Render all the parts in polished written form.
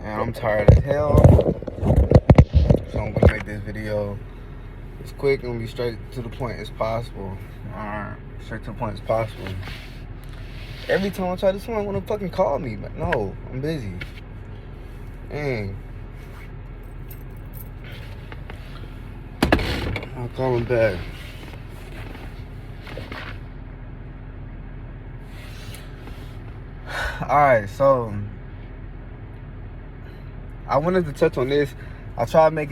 and I'm tired as hell. So I'm gonna make this video as quick and be straight to the point as possible. Alright, straight to the point as possible. Every time I try this one, I wanna fucking call me, but no, I'm busy. Dang. I'll call him back. Alright, so I wanted to touch on this. I've been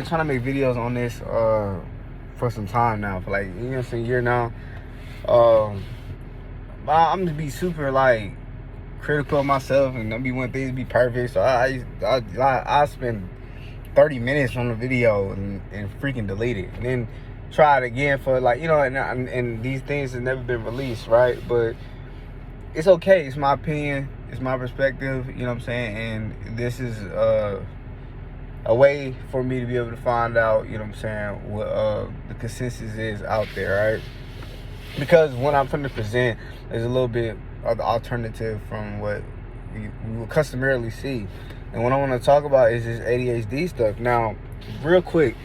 trying to make videos on this for some time now, for like, a year now. I'm to be super like critical of myself and not be wanting things to be perfect. So I spend 30 minutes on the video and freaking delete it, and then try it again for like, and these things have never been released, right? But it's okay. It's my opinion. It's my perspective. You know what I'm saying? And this is a way for me to be able to find out, you know what I'm saying, what the consensus is out there, right? Because what I'm trying to present is a little bit of the alternative from what we will customarily see. And what I want to talk about is this ADHD stuff. Now, briefly,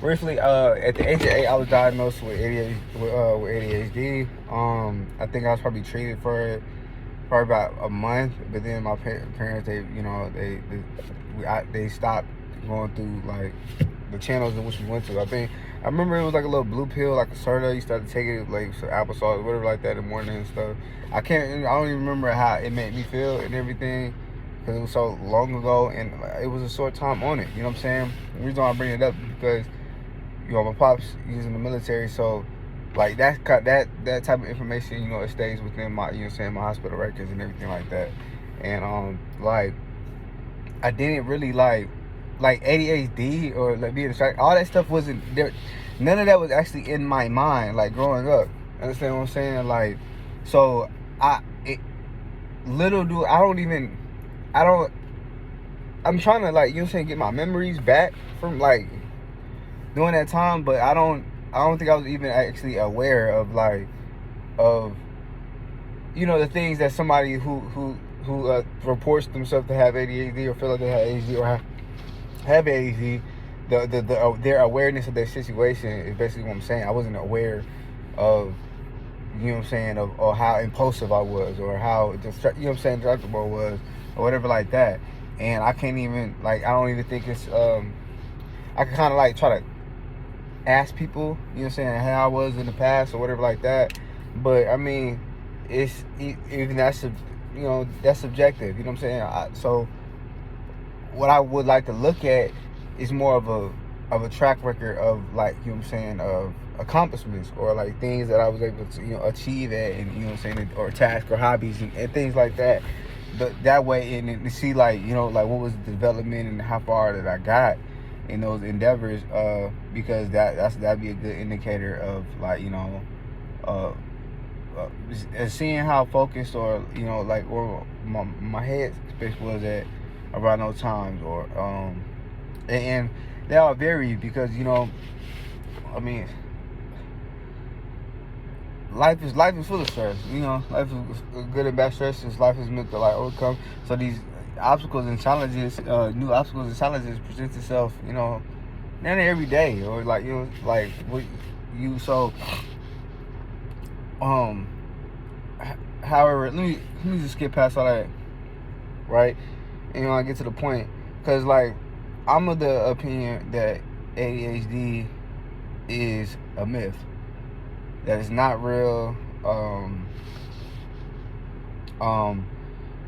at the age of 8, I was diagnosed with ADHD. I think I was probably treated for it probably about a month, but then my parents, they stopped going through like the channels in which we went to. I remember it was like a little blue pill, like a soda. You started taking it like some applesauce, whatever like that in the morning and stuff. I don't even remember how it made me feel and everything, because it was so long ago and it was a short time on it. You know what I'm saying? The reason why I bring it up is because, my pops, he's in the military, so like that type of information, it stays within my, my hospital records and everything like that. And like I didn't really like ADHD or like being distracted. All that stuff wasn't there. None of that was actually in my mind, like growing up. Understand what I'm saying? Like, so I'm trying to, like, get my memories back from like during that time, but I don't think I was even actually aware of the things that somebody who reports themselves to have ADHD or feel like they have ADHD or have ADHD, their awareness of their situation is basically what I'm saying. I wasn't aware of, of how impulsive I was, or how destructible I was, or whatever like that. And I can't even, I don't even think it's, I can kind of like try to ask people, how I was in the past or whatever like that. But I mean, even that's subjective. You know what I'm saying? So what I would like to look at is more of a track record of, like, of accomplishments, or like things that I was able to achieve at, and or tasks or hobbies and things like that. But that way, and to see like what was the development and how far that I got in those endeavors, because that'd be a good indicator of seeing how focused or or my head space was at around those times, or and they all vary because I mean, life is full of stress. Life is good and bad stresses. Life is meant to like overcome. So these obstacles and challenges, new obstacles and challenges present itself, nearly every day, or however, let me just skip past all that, right? And I get to the point, because like I'm of the opinion that ADHD is a myth, that it's not real.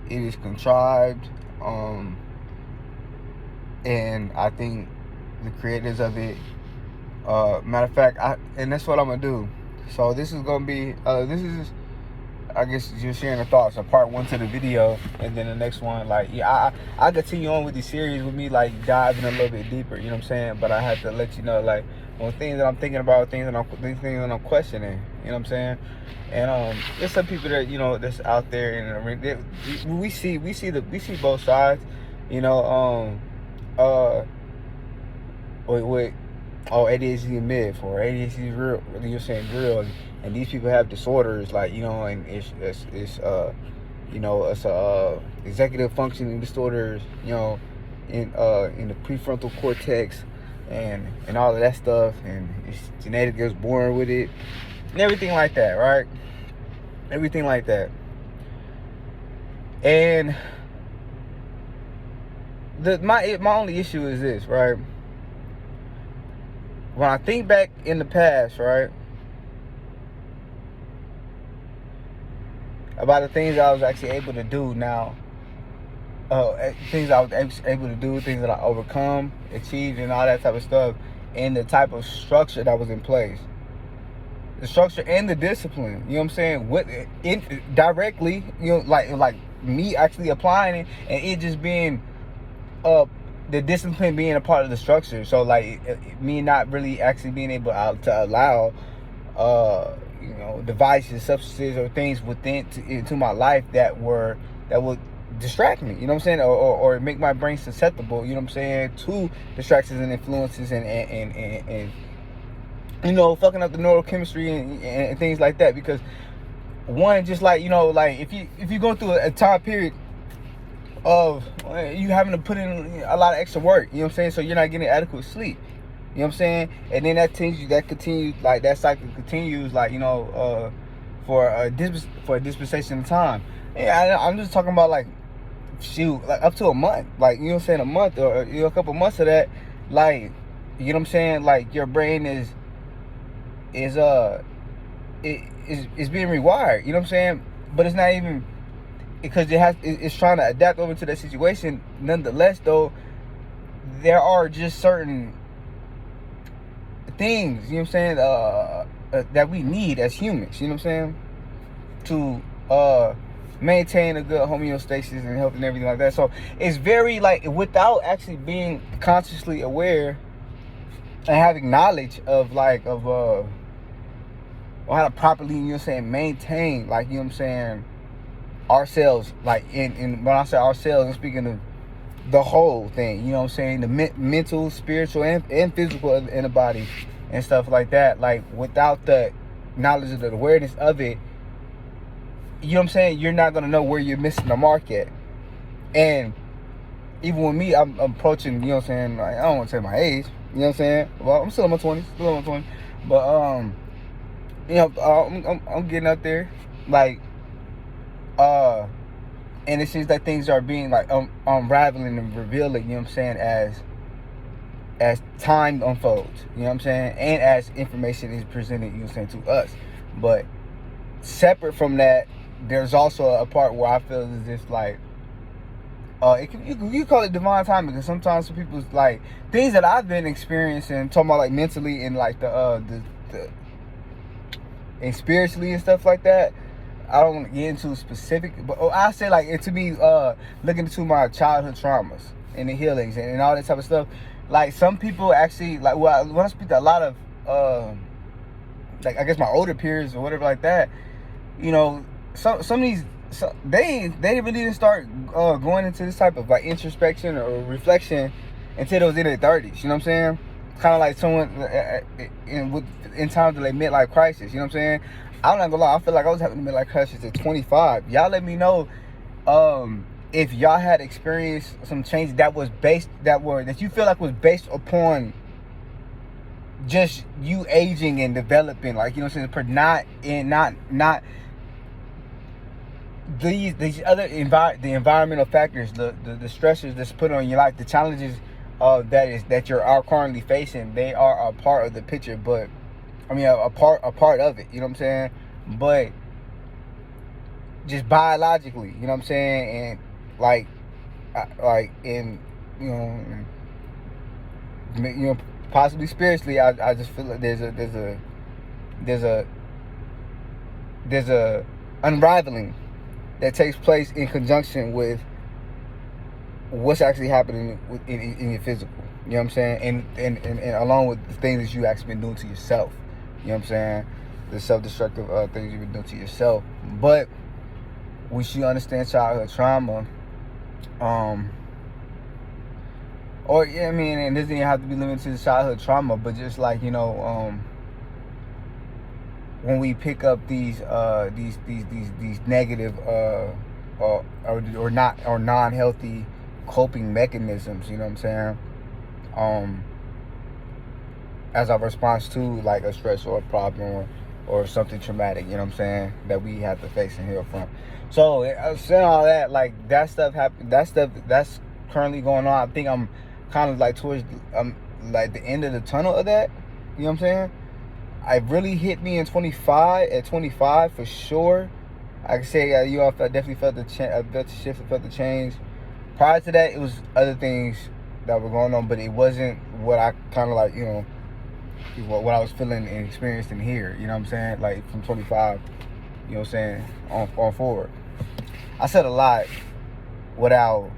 It is contrived, and I think the creators of it, matter of fact, and that's what I'm gonna do. So this is gonna be I guess just sharing the thoughts of part 1 to the video, and then the next one, I continue on with the series with me, like diving a little bit deeper, you know what I'm saying? But I have to let you know, like, on things that I'm thinking about, things that I'm questioning, you know what I'm saying? And there's some people that that's out there, and we see both sides, wait, ADHD is myth, or ADHD is real, you're saying real, and these people have disorders, and it's You know, it's executive functioning disorders. You know, in the prefrontal cortex, and all of that stuff, and it's genetic. It was born with it, and everything like that, right? Everything like that, and my only issue is this, right? When I think back in the past, right, about the things I was actually able to do now, things I was able to do, things that I overcome, achieved, and all that type of stuff, and the type of structure that was in place, the structure and the discipline. You know what I'm saying? What directly, you know, like me actually applying it, and it just being the discipline being a part of the structure. So like me not really actually being able to allow you know, devices, substances, or things into my life that would distract me, you know what I'm saying, or make my brain susceptible, you know what I'm saying, to distractions and influences, and you know, fucking up the neurochemistry and things like that. Because one, just like, you know, like if you go through a time period of you having to put in a lot of extra work, you know what I'm saying, so you're not getting adequate sleep, you know what I'm saying, and then that continues, like that cycle continues, like, you know, for a dispensation of time. Yeah, I'm just talking about like, shoot, like up to a month, like, you know what I'm saying, a month, or you know, a couple months of that, like, you know what I'm saying, like your brain is being rewired, you know what I'm saying, but it's not even, because it's trying to adapt over to that situation. Nonetheless, though, there are just certain things, you know what I'm saying, that we need as humans, you know what I'm saying, to maintain a good homeostasis and health and everything like that. So it's very, like, without actually being consciously aware and having knowledge of how to properly, you know what I'm saying, maintain, like, you know what I'm saying, ourselves, like, in when I say ourselves, I'm speaking of the whole thing, you know what I'm saying, the mental, spiritual, and physical in the body and stuff like that. Like, without the knowledge of the awareness of it, you know what I'm saying, you're not gonna know where you're missing the mark at. And even with me, I'm approaching, you know what I'm saying, like, I don't want to say my age, you know what I'm saying, well, I'm still in my 20s, but you know, I'm getting up there, like, and it seems that things are being, like, unraveling and revealing, you know what I'm saying, as time unfolds, you know what I'm saying, and as information is presented, you know what I'm saying, to us. But separate from that, there's also a part where I feel as if, like, you call it divine timing, because sometimes some people's, like, things that I've been experiencing, talking about, like, mentally and, like, and spiritually and stuff like that. I don't want to get into specific, but I say, like, to me, looking into my childhood traumas and the healings and all that type of stuff. Like, some people actually, like, well, when I speak to a lot of, like, I guess my older peers or whatever like that, you know, some of these, they really didn't start going into this type of, like, introspection or reflection until they was in their 30s. You know what I'm saying? Kind of like someone in times of like midlife crisis. You know what I'm saying? I'm not gonna lie, I feel like I was having a midlife crisis at 25. Y'all let me know if y'all had experienced some changes that you feel like was based upon just you aging and developing, like, you know what I'm saying, not these other the environmental factors, the stressors that's put on your life, the challenges that you're currently facing. They are a part of the picture, but I mean a part of it, you know what I'm saying? But just biologically, you know what I'm saying, and like in, you know, possibly spiritually, I just feel like there's a unraveling that takes place in conjunction with what's actually happening in your physical, you know what I'm saying, and along with the things that you actually been doing to yourself, you know what I'm saying, the self-destructive things you've been doing to yourself. But we should understand childhood trauma, or, yeah, I mean, and this didn't have to be limited to childhood trauma, but just like, you know, when we pick up these negative or not, or non-healthy coping mechanisms, you know what I'm saying, as a response to like a stress or a problem or something traumatic, you know what I'm saying, that we have to face and heal from. So saying all that, like that stuff happened, that's currently going on. I think I'm kind of like towards like the end of the tunnel of that, you know what I'm saying. It really hit me in 25 for sure. I can say you all definitely felt the shift, felt the change. Prior to that, it was other things that were going on, but it wasn't what I kind of like, you know, what I was feeling and experiencing here, you know what I'm saying, like from 25, you know what I'm saying, on forward. I said a lot without,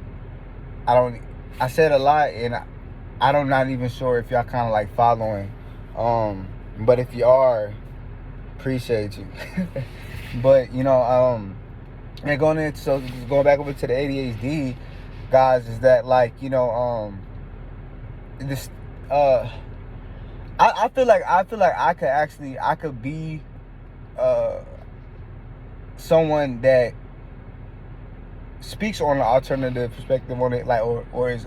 I said a lot, and I'm not even sure if y'all kind of like following, but if you are, appreciate you. But you know, and going back over to the ADHD guys, is that like, you know, this I feel like I could be someone that speaks on an alternative perspective on it, like or is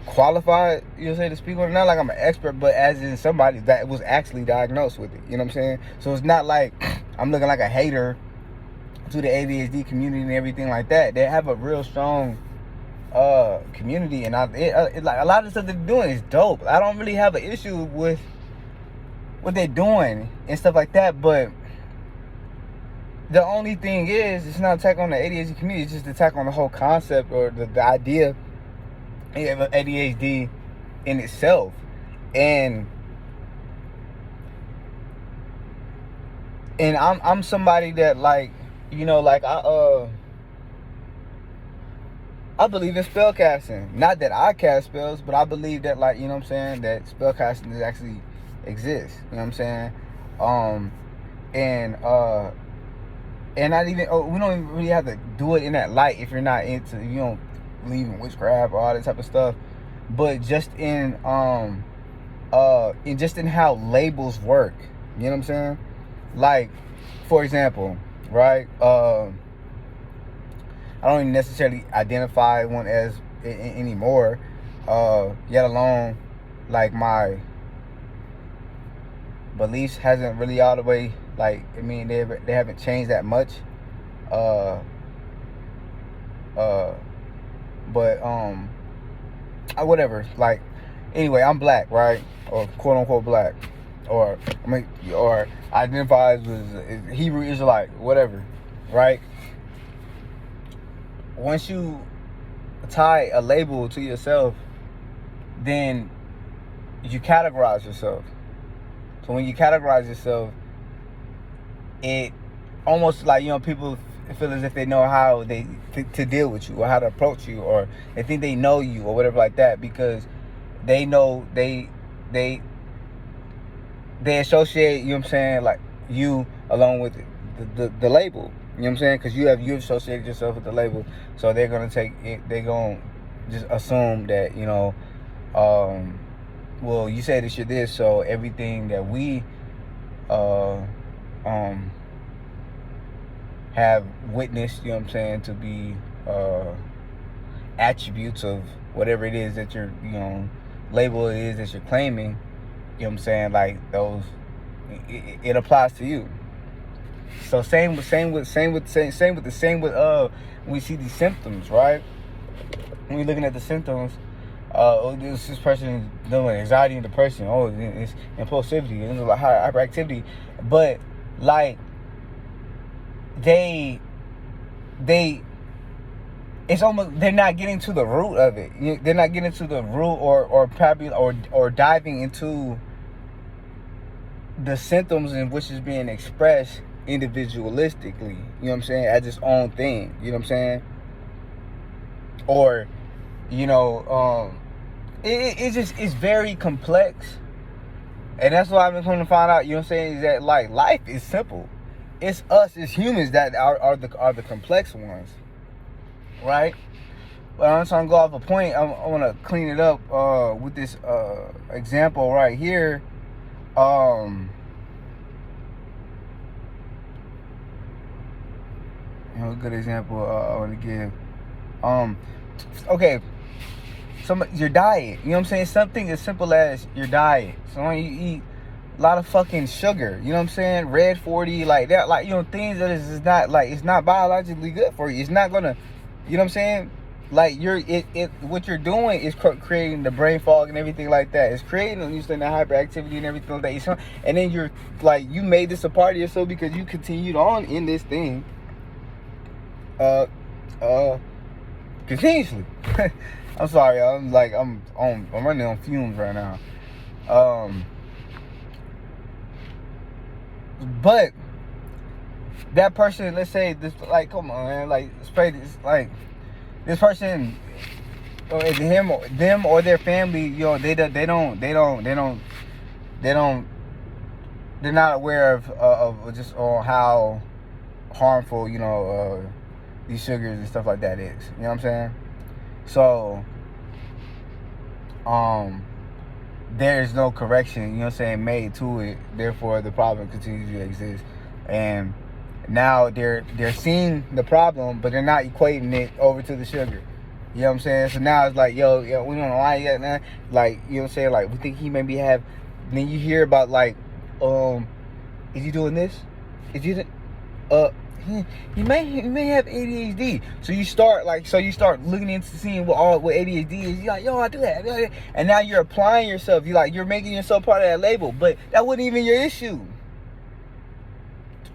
qualified, you know, say, to speak on it. Not like I'm an expert, but as in somebody that was actually diagnosed with it, you know what I'm saying. So it's not like I'm looking like a hater to the ADHD community and everything like that. They have a real strong community, and like a lot of the stuff they're doing is dope. I don't really have an issue with what they're doing and stuff like that, but the only thing is, it's not attack on the ADHD community, it's just attack on the whole concept or the idea of ADHD in itself. And I'm somebody that, like, you know, like I believe in spell casting. Not that I cast spells, but I believe that, like, you know what I'm saying, that spell casting actually exists. You know what I'm saying? And not even, we don't even really have to do it in that light if you're not into, you don't believe in witchcraft or all that type of stuff. But just in how labels work. You know what I'm saying? Like, for example, right? I don't even necessarily identify one as anymore. Yet alone, like, my beliefs hasn't really all the way, like, I mean, they haven't changed that much. But whatever. Like, anyway, I'm black, right? Or quote unquote black, or identify as Hebrew Israelite, whatever, right? Once you tie a label to yourself, then you categorize yourself. So when you categorize yourself, it almost like, you know, people feel as if they know how to deal with you or how to approach you, or they think they know you or whatever like that, because they know they associate, you know what I'm saying, like, you along with the label, you know what I'm saying, because you've associated yourself with the label. So they're gonna just assume that, you know, well, you say this, you're this, so everything that we have witnessed, you know what I'm saying, to be attributes of whatever it is that you're, you know, label it is that you're claiming, you know what I'm saying, like, those, it applies to you. So same with when we see these symptoms, right? When we're looking at the symptoms, this person is doing anxiety and depression. Oh, it's impulsivity, and it's like hyperactivity. But, like, it's almost, they're not getting to the root of it. They're not getting to the root, or probably or diving into the symptoms in which is being expressed individualistically. You know what I'm saying? As its own thing. You know what I'm saying? Or, you know, it's very complex, and that's why I've been coming to find out. You know what I'm saying? Is that, like, life is simple. It's us as humans that are the complex ones, right? But I'm trying to go off a point. I want to clean it up with this example right here. a good example I want to give. Okay, your diet. You know what I'm saying? Something as simple as your diet. So when you eat a lot of fucking sugar, you know what I'm saying? Red 40, like that, like, you know, things that is not, like, it's not biologically good for you. It's not gonna, you know what I'm saying? Like, what you're doing is creating the brain fog and everything like that. It's creating, you understand, the hyperactivity and everything like that. And then you're like, you made this a part of yourself because you continued on in this thing, continuously. I'm sorry, I'm running on fumes right now. But that person, let's say this, like, come on, man, like, spray this, like, this person, or them or their family, you know, they're not aware of just on how harmful, you know, these sugars and stuff like that is. You know what I'm saying? So, there's no correction, you know what I'm saying, made to it. Therefore, the problem continues to exist. And now they're seeing the problem, but they're not equating it over to the sugar. You know what I'm saying? So now it's like, yo, we don't know why yet, man. Like, you know what I'm saying? Like, we think he maybe have. Then you hear about, like, is he doing this? Is he, he may have ADHD. So you start looking into seeing what ADHD is. You're like, yo, I do that. And now you're applying yourself. You're making yourself part of that label. But that wasn't even your issue.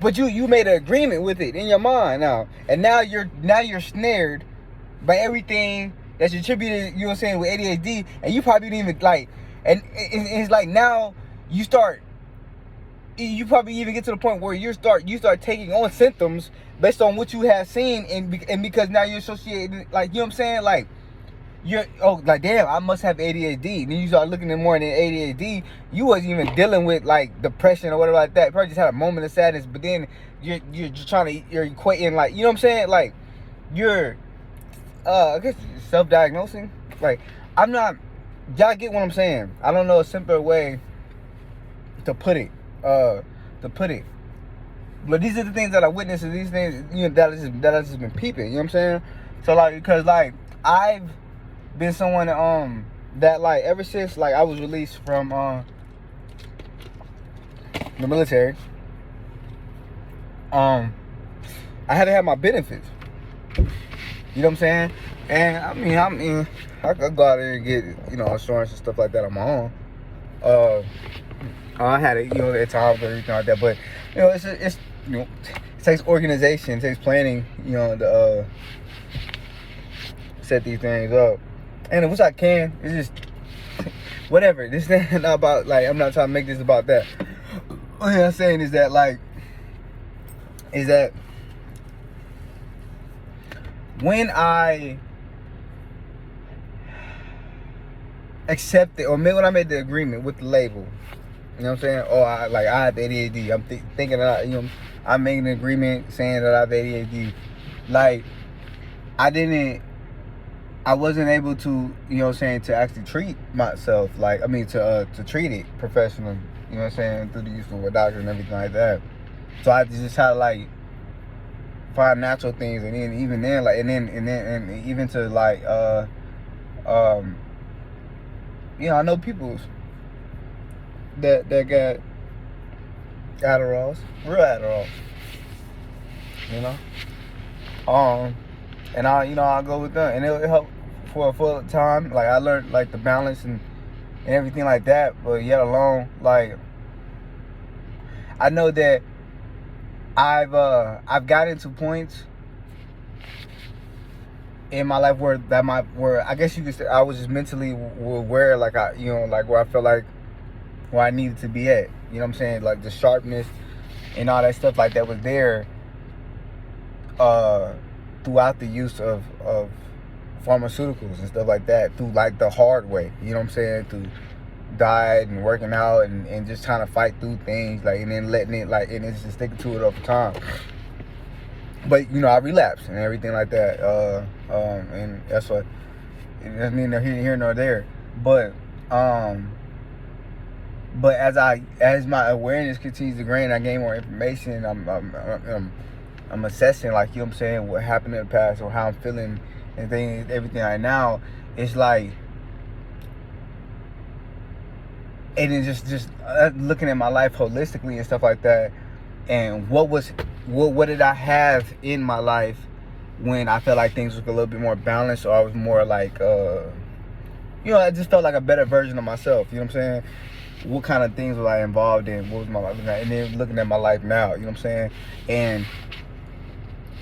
But you made an agreement with it in your mind now. And now you're snared by everything that's attributed, you know what I'm saying, with ADHD. And you probably didn't even, like, and it's like now you probably even get to the point where you start taking on symptoms based on what you have seen, and because now you're associated, like, you know what I'm saying, like, like, damn, I must have ADHD. And then you start looking at more than ADHD. You wasn't even dealing with, like, depression or whatever like that. You probably just had a moment of sadness, but then you're equating, like, you know what I'm saying, like, you're I guess self-diagnosing. Like, y'all get what I'm saying. I don't know a simpler way to put it. But these are the things that I witnessed, and these things, you know, that I just been peeping. You know what I'm saying? So, like, because, like, I've been someone that, like, ever since, like, I was released from the military, I had to have my benefits. You know what I'm saying? And I mean, I could go out there and get, you know, insurance and stuff like that on my own. I had it, you know, at times or everything like that. But, you know, it's you know, it takes organization, it takes planning, you know, to set these things up. And which I can, it's just whatever. This thing not about, like, I'm not trying to make this about that. What I'm saying is that, like, when I accepted, or when I made the agreement with the label, you know what I'm saying? Oh, I have ADHD. I'm thinking that, you know, I'm making an agreement saying that I have ADHD. Like, I wasn't able to, you know what I'm saying, to actually treat myself. Like, I mean, to treat it professionally, you know what I'm saying, through the use of a doctor and everything like that. So I just had to, like, find natural things, and then even then, like, and even to, like, you know, I know people that got Adderalls, real Adderalls, you know, and I go with them, and it'll help for a full time. Like, I learned, like, the balance and everything like that, but yet alone, like, I know that I've gotten to points in my life where I guess you could say I was just mentally aware, like, where I felt like where I needed to be at. You know what I'm saying? Like, the sharpness and all that stuff like that was there throughout the use of pharmaceuticals and stuff like that, through, like, the hard way. You know what I'm saying? Through diet and working out and just trying to fight through things, like, and then letting it, like, and it's just sticking to it over time. But, you know, I relapsed and everything like that. And that's what, it doesn't mean they're here nor there. But as my awareness continues to gain, I gain more information. I'm I'm assessing, like, you know what I'm saying, what happened in the past or how I'm feeling and everything right now. It's like, and then just looking at my life holistically and stuff like that, and what did I have in my life when I felt like things was a little bit more balanced, or I was more like, I just felt like a better version of myself. You know what I'm saying? What kind of things was I involved in? What was my life? And then looking at my life now, you know what I'm saying? And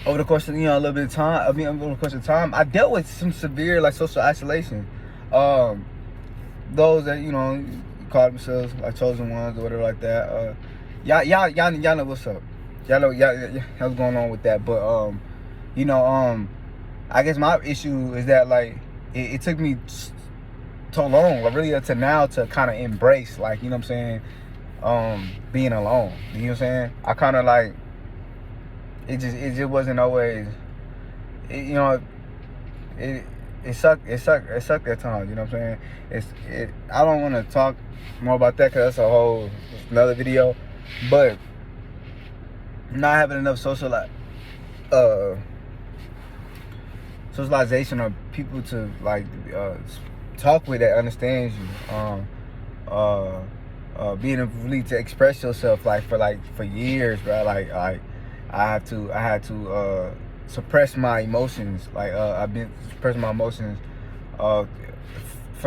over the course of, a little bit of time, over the course of time, I dealt with some severe, like, social isolation. Those that, call themselves, like, chosen ones or whatever like that. Y'all know what's up. Y'all know what's going on with that. But, I guess my issue is that, like, it took me so long, like, really, to now to kind of embrace, like, you know what I'm saying, being alone. You know what I'm saying? I kind of, like, it just wasn't always, it sucked at times. You know what I'm saying? I don't want to talk more about that because that's another video. But not having enough socialization or people to, like, talk with that understands you, being able really to express yourself, like, for years, bro. Like I had to suppress my emotions. Like, I've been suppressing my emotions for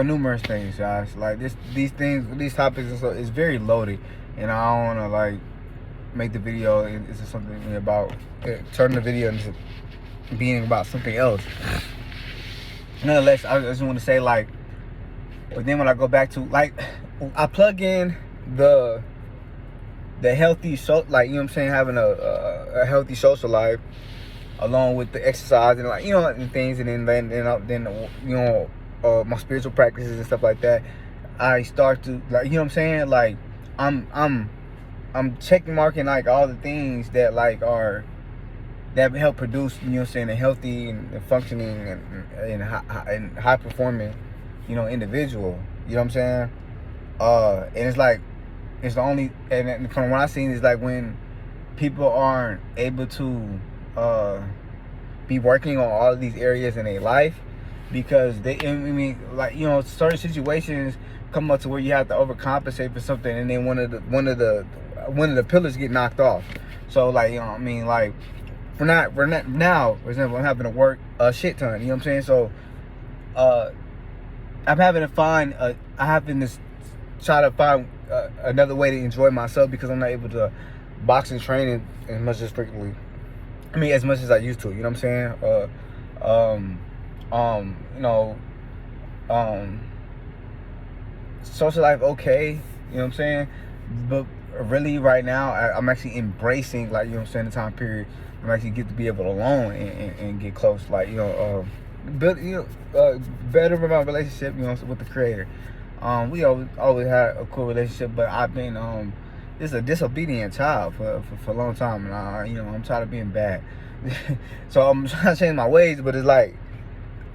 numerous things, guys. Like, these topics is very loaded, and I don't want to, like, make the video into something about turn the video into being about something else. Nonetheless, I just want to say, like, but then when I go back to, like, I plug in the healthy like, you know what I'm saying, having a healthy social life along with the exercise and, like, and things, and then my spiritual practices and stuff like that. I start to, like, you know what I'm saying, like, I'm checking marking, like, all the things that, like, that help produce, you know what I'm saying, a healthy and functioning and high performing, individual. You know what I'm saying? And it's like, it's the only, and from what I've seen, is like when people aren't able to be working on all of these areas in their life, because certain situations come up to where you have to overcompensate for something, and then one of the pillars get knocked off. So, like, like, we're not now, for example, I'm having to work a shit ton. You know what I'm saying? So, I'm having to try to find another way to enjoy myself, because I'm not able to box and train as much as frequently. As much as I used to. You know what I'm saying? Social life, okay. You know what I'm saying? But really, right now, I'm actually embracing, like, you know what I'm saying, the time period. I'm actually get to be able to alone and get close, like, build, better of my relationship, with the Creator. We always had a cool relationship, but I've been just a disobedient child for a long time, and I'm tired of being bad. So I'm trying to change my ways, but it's like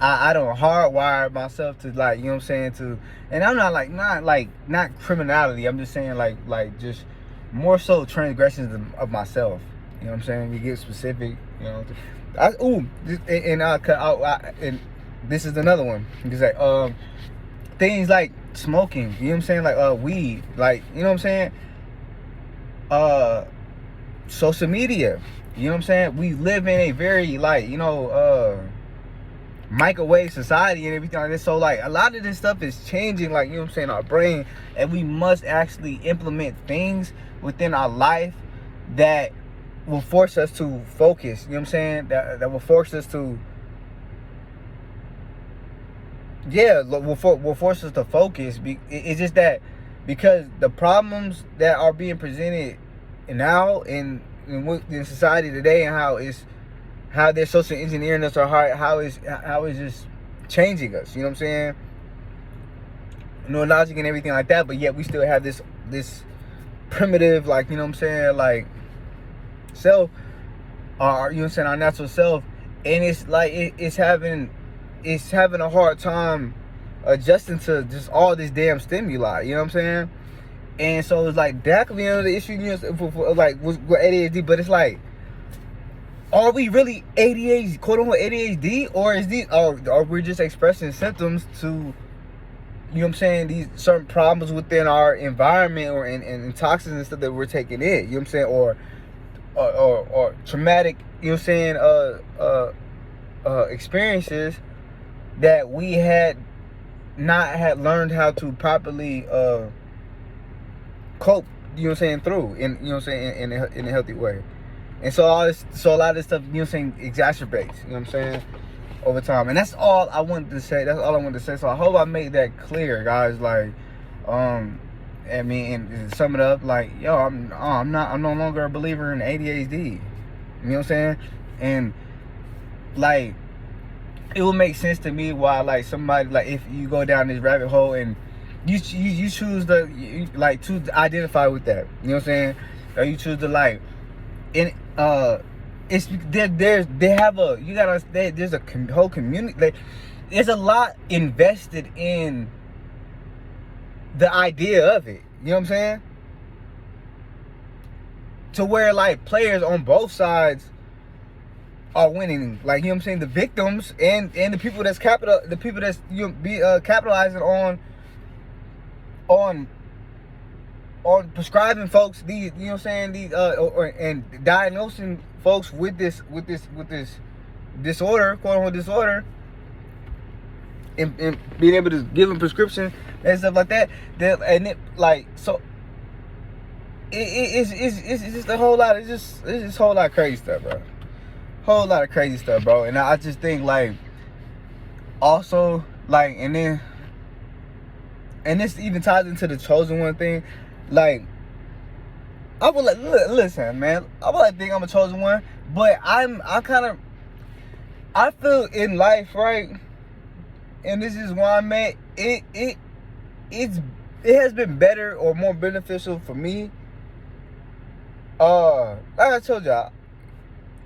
I don't hardwire myself to, like, you know what I'm saying, and I'm not criminality. I'm just saying, like just more so transgressions of myself. You know what I'm saying? We get specific, and this is another one. You can say things like smoking. You know what I'm saying? Like weed. Like, you know what I'm saying? Social media. You know what I'm saying? We live in a very, like, microwave society and everything like this. So, like, a lot of this stuff is changing, like, you know what I'm saying, our brain, and we must actually implement things within our life that will force us to focus. You know what I'm saying? That will force us to, will force us to focus. It's just that because the problems that are being presented now in society today, and how they're social engineering us, or how it's just changing us. You know what I'm saying? Logic and everything like that, but yet we still have this primitive, like, you know what I'm saying, like, self, or, you know what I'm saying, our natural self, and it's like it's having a hard time adjusting to just all this damn stimuli. You know what I'm saying? And so it's like that could be another issue, for like with ADHD, but it's like are we really ADHD, quote unquote ADHD, or is these, or we're just expressing symptoms to, you know what I'm saying, these certain problems within our environment, or in toxins and stuff that we're taking in, you know what I'm saying, or traumatic, you know what I'm saying, experiences that we had not had learned how to properly cope, you know what I'm saying, through, in, you know what I'm saying, in a healthy way. And so a lot of this stuff, you know what I'm saying, exacerbates, you know what I'm saying, over time. And that's all I wanted to say. That's all I wanted to say. So I hope I made that clear, guys. Like, I mean, and to sum it up, like, yo, I'm no longer a believer in ADHD. You know what I'm saying? And like, it would make sense to me why, like, somebody, like, if you go down this rabbit hole and you choose to identify with that, you know what I'm saying, or you choose to, like, in it's there's a whole community, like, there's a lot invested in the idea of it, you know what I'm saying, to where, like, players on both sides are winning, like, you know what I'm saying, the victims and the people that's capitalizing on prescribing folks these, you know what I'm saying, these and diagnosing folks with this disorder, quote unquote disorder, and being able to give them prescription and stuff like that. And it, like, so it's just a whole lot. It's just a whole lot of crazy stuff, bro. Whole lot of crazy stuff, bro. And I just think, like, also, like, and this even ties into the chosen one thing. Like, I would like, listen, man, I would like think I'm a chosen one, but I feel in life, right, and this is why I'm at, it has been better or more beneficial for me. Like I told y'all,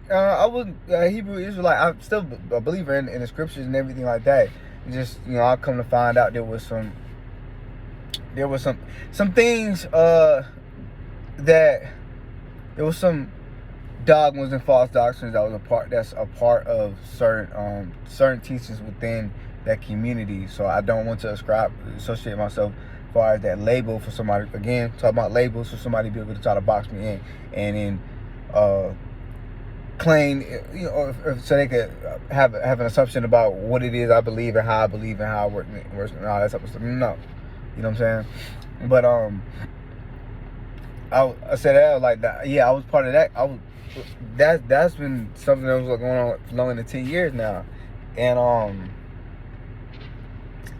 I was Hebrew Israelite. I'm still a believer in the scriptures and everything like that. Just, you know, I come to find out there was some things that there was some dogmas and false doctrines that's a part of certain teachings within that community. So I don't want to associate myself as far as that label for somebody. Again, talking about labels, for somebody to be able to try to box me in and then claim, you know, so they could have an assumption about what it is I believe and how I believe and how I work and all that type of stuff. No, you know what I'm saying? But I said that, like, that. Yeah, I was part of that. That's been something that was going on for longer than 10 years now, and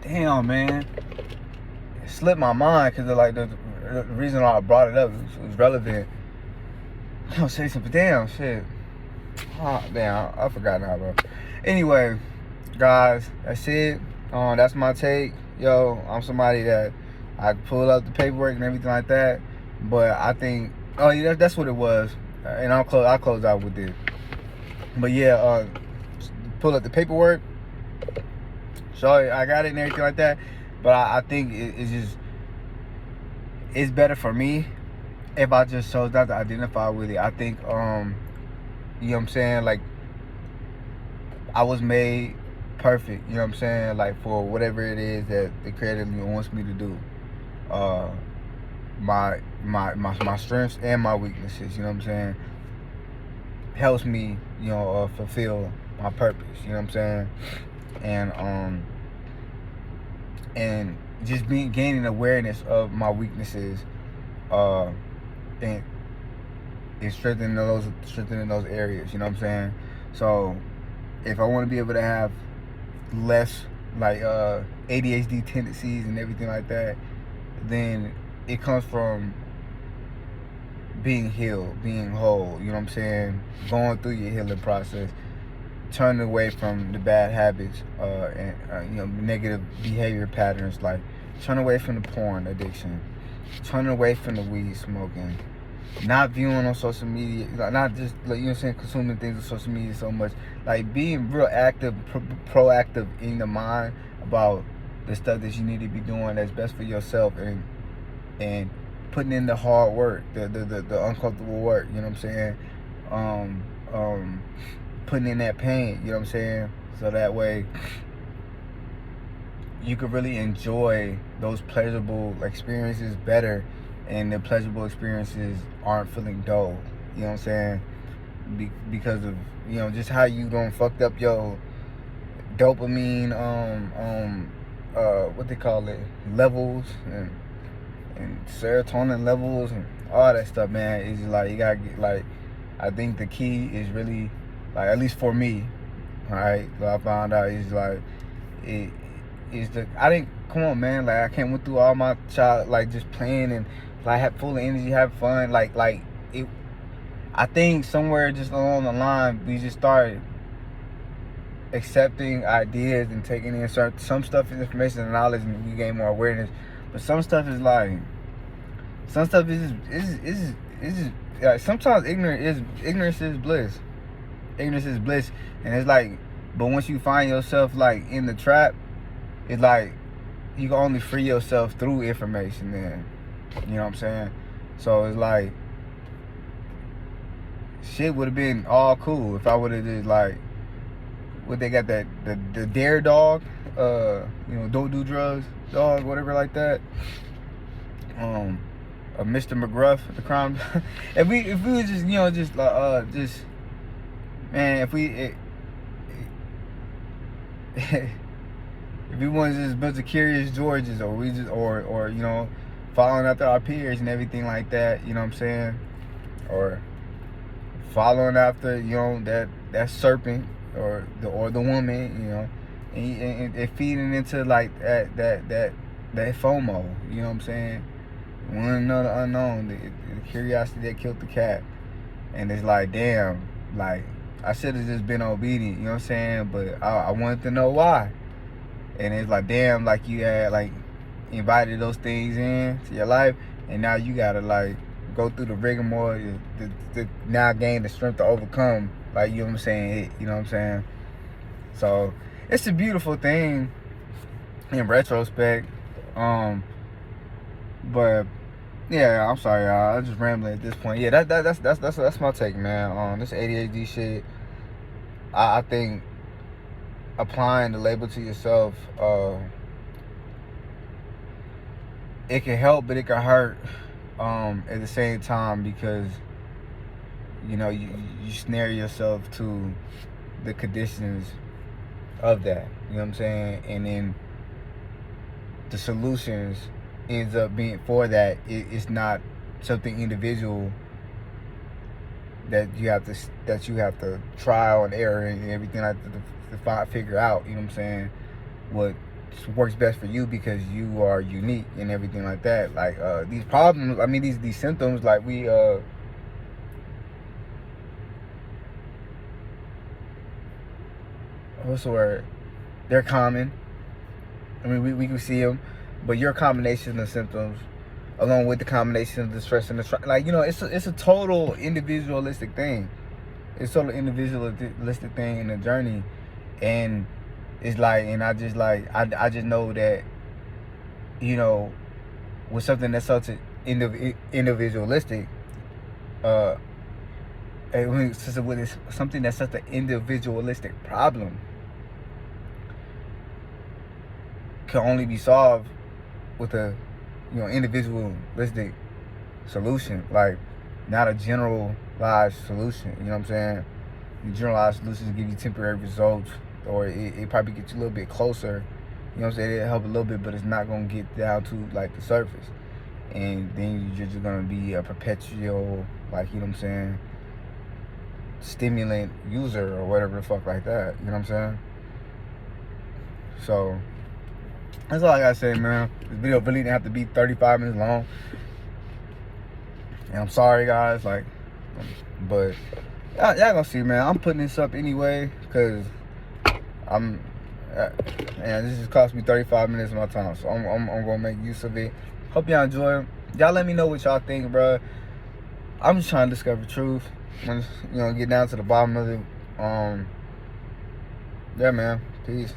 damn, man, it slipped my mind because, like, the reason why I brought it up was relevant. I don't say something, damn shit. Oh, damn, I forgot now, bro. Anyway, guys, that's it. That's my take. Yo, I'm somebody that I pull up the paperwork and everything like that, but I think, oh yeah, that's what it was. And I'll close out with this. But yeah, pull up the paperwork. So I got it and everything like that. But I think it's better for me if I just chose not to identify with it. I think, you know what I'm saying, like, I was made perfect, you know what I'm saying, like, for whatever it is that the Creator wants me to do. My strengths and my weaknesses, you know what I'm saying, helps me, you know, fulfill my purpose, you know what I'm saying, and just gaining awareness of my weaknesses, and strengthening those areas, you know what I'm saying. So if I want to be able to have less, like, ADHD tendencies and everything like that, then it comes from being healed, being whole, you know what I'm saying, going through your healing process, turning away from the bad habits, and you know, negative behavior patterns, like turning away from the porn addiction, turning away from the weed smoking, not viewing on social media, like, not just, like, you know what I'm saying, consuming things on social media so much, like being real active, proactive in the mind about the stuff that you need to be doing that's best for yourself, and putting in the hard work, the uncomfortable work, you know what I'm saying, putting in that pain, you know what I'm saying? So that way you could really enjoy those pleasurable experiences better, and the pleasurable experiences aren't feeling dull, you know what I'm saying? Because of, you know, just how you don't fucked up your dopamine, what they call it, levels, and serotonin levels and all that stuff, man. It's just like, you gotta get, like, I think the key is really, like, at least for me, alright, so I found out is like, it is the, I didn't, come on, man, like, I can't went through all my child, like, just playing and, like, have full of energy, have fun, like, it, I think somewhere just along the line, we just started accepting ideas and taking in some stuff is information and knowledge, and we gain more awareness, but some stuff is like, some stuff is just like, sometimes ignorance is bliss. Ignorance is bliss. And it's like, but once you find yourself like in the trap, it's like you can only free yourself through information then. You know what I'm saying? So it's like, shit would have been all cool if I would have just like, what they got, that the dare dog, you know, don't do drugs dog, whatever like that. Mr. McGruff, the crime. if we was just, you know, just man, if we was just a bunch of curious Georges, or we just, or you know, following after our peers and everything like that, you know what I'm saying, or following after, you know, that serpent or the woman, you know, and feeding into like that FOMO, you know what I'm saying. One another unknown, the curiosity that killed the cat. And it's like, damn, like, I should have just been obedient, you know what I'm saying? But I wanted to know why. And it's like, damn, like, you had like invited those things in to your life, and now you gotta like go through the rigmarole to now gain the strength to overcome, like, you know what I'm saying, you know what I'm saying? So it's a beautiful thing in retrospect. But yeah, I'm sorry, y'all. I'm just rambling at this point. Yeah, that's my take, man. This ADHD shit. I think applying the label to yourself, it can help, but it can hurt at the same time, because you know you snare yourself to the conditions of that. You know what I'm saying? And then the solutions ends up being for that. It's not something individual that you have to trial and error and everything like to figure out. You know what I'm saying? What works best for you, because you are unique and everything like that. Like these problems, I mean these symptoms, like we what's the word? They're common. I mean, we can see them, but your combination of symptoms, along with the combination of the stress and the like, you know, it's a total individualistic thing. It's a total individualistic thing in the journey, and it's like, and I just know that, you know, with something that's such individualistic, with something that's such an individualistic problem, can only be solved with a, you know, individualistic solution, like not a generalized solution. You know what I'm saying? The generalized solutions give you temporary results, or it probably gets you a little bit closer. You know what I'm saying? It'll help a little bit, but it's not gonna get down to like the surface. And then you're just gonna be a perpetual, like, you know what I'm saying, stimulant user or whatever the fuck like that. You know what I'm saying? So that's all I gotta say, man. This video really didn't have to be 35 minutes long. And I'm sorry, guys, like, but y'all gonna see, man. I'm putting this up anyway, because and this just cost me 35 minutes of my time, so I'm gonna make use of it. Hope y'all enjoy it. Y'all let me know what y'all think, bro. I'm just trying to discover truth. You know, get down to the bottom of it. Yeah, man. Peace.